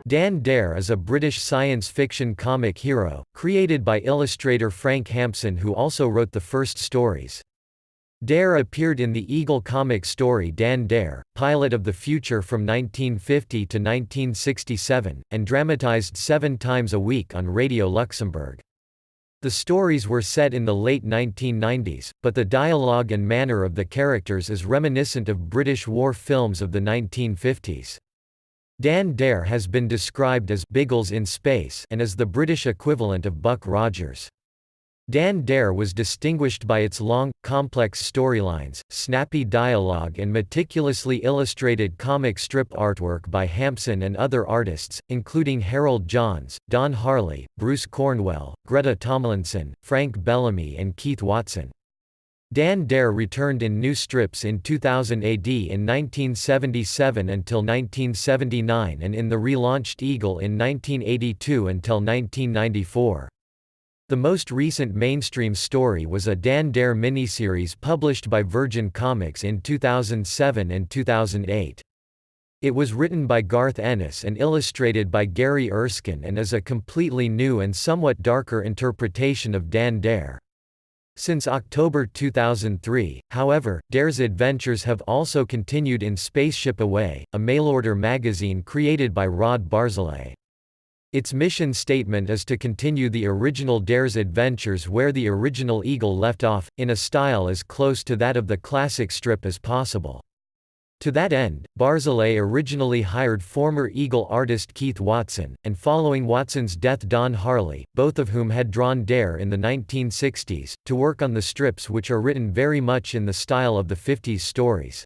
Dan Dare is a British science fiction comic hero, created by illustrator Frank Hampson, who also wrote the first stories. Dare appeared in the Eagle comic story Dan Dare, Pilot of the Future from 1950 to 1967, and dramatised 7 times a week on Radio Luxembourg. The stories were set in the late 1990s, but the dialogue and manner of the characters is reminiscent of British war films of the 1950s. Dan Dare has been described as Biggles in space and as the British equivalent of Buck Rogers. Dan Dare was distinguished by its long, complex storylines, snappy dialogue and meticulously illustrated comic strip artwork by Hampson and other artists, including Harold Johns, Don Harley, Bruce Cornwell, Greta Tomlinson, Frank Bellamy and Keith Watson. Dan Dare returned in new strips in 2000 AD in 1977 until 1979 and in the relaunched Eagle in 1982 until 1994. The most recent mainstream story was a Dan Dare miniseries published by Virgin Comics in 2007 and 2008. It was written by Garth Ennis and illustrated by Gary Erskine and is a completely new and somewhat darker interpretation of Dan Dare. Since October 2003, however, Dare's adventures have also continued in Spaceship Away, a mail-order magazine created by Rod Barzilay. Its mission statement is to continue the original Dare's adventures where the original Eagle left off, in a style as close to that of the classic strip as possible. To that end, Barzilay originally hired former Eagle artist Keith Watson, and following Watson's death Don Harley, both of whom had drawn Dare in the 1960s, to work on the strips, which are written very much in the style of the 50s stories.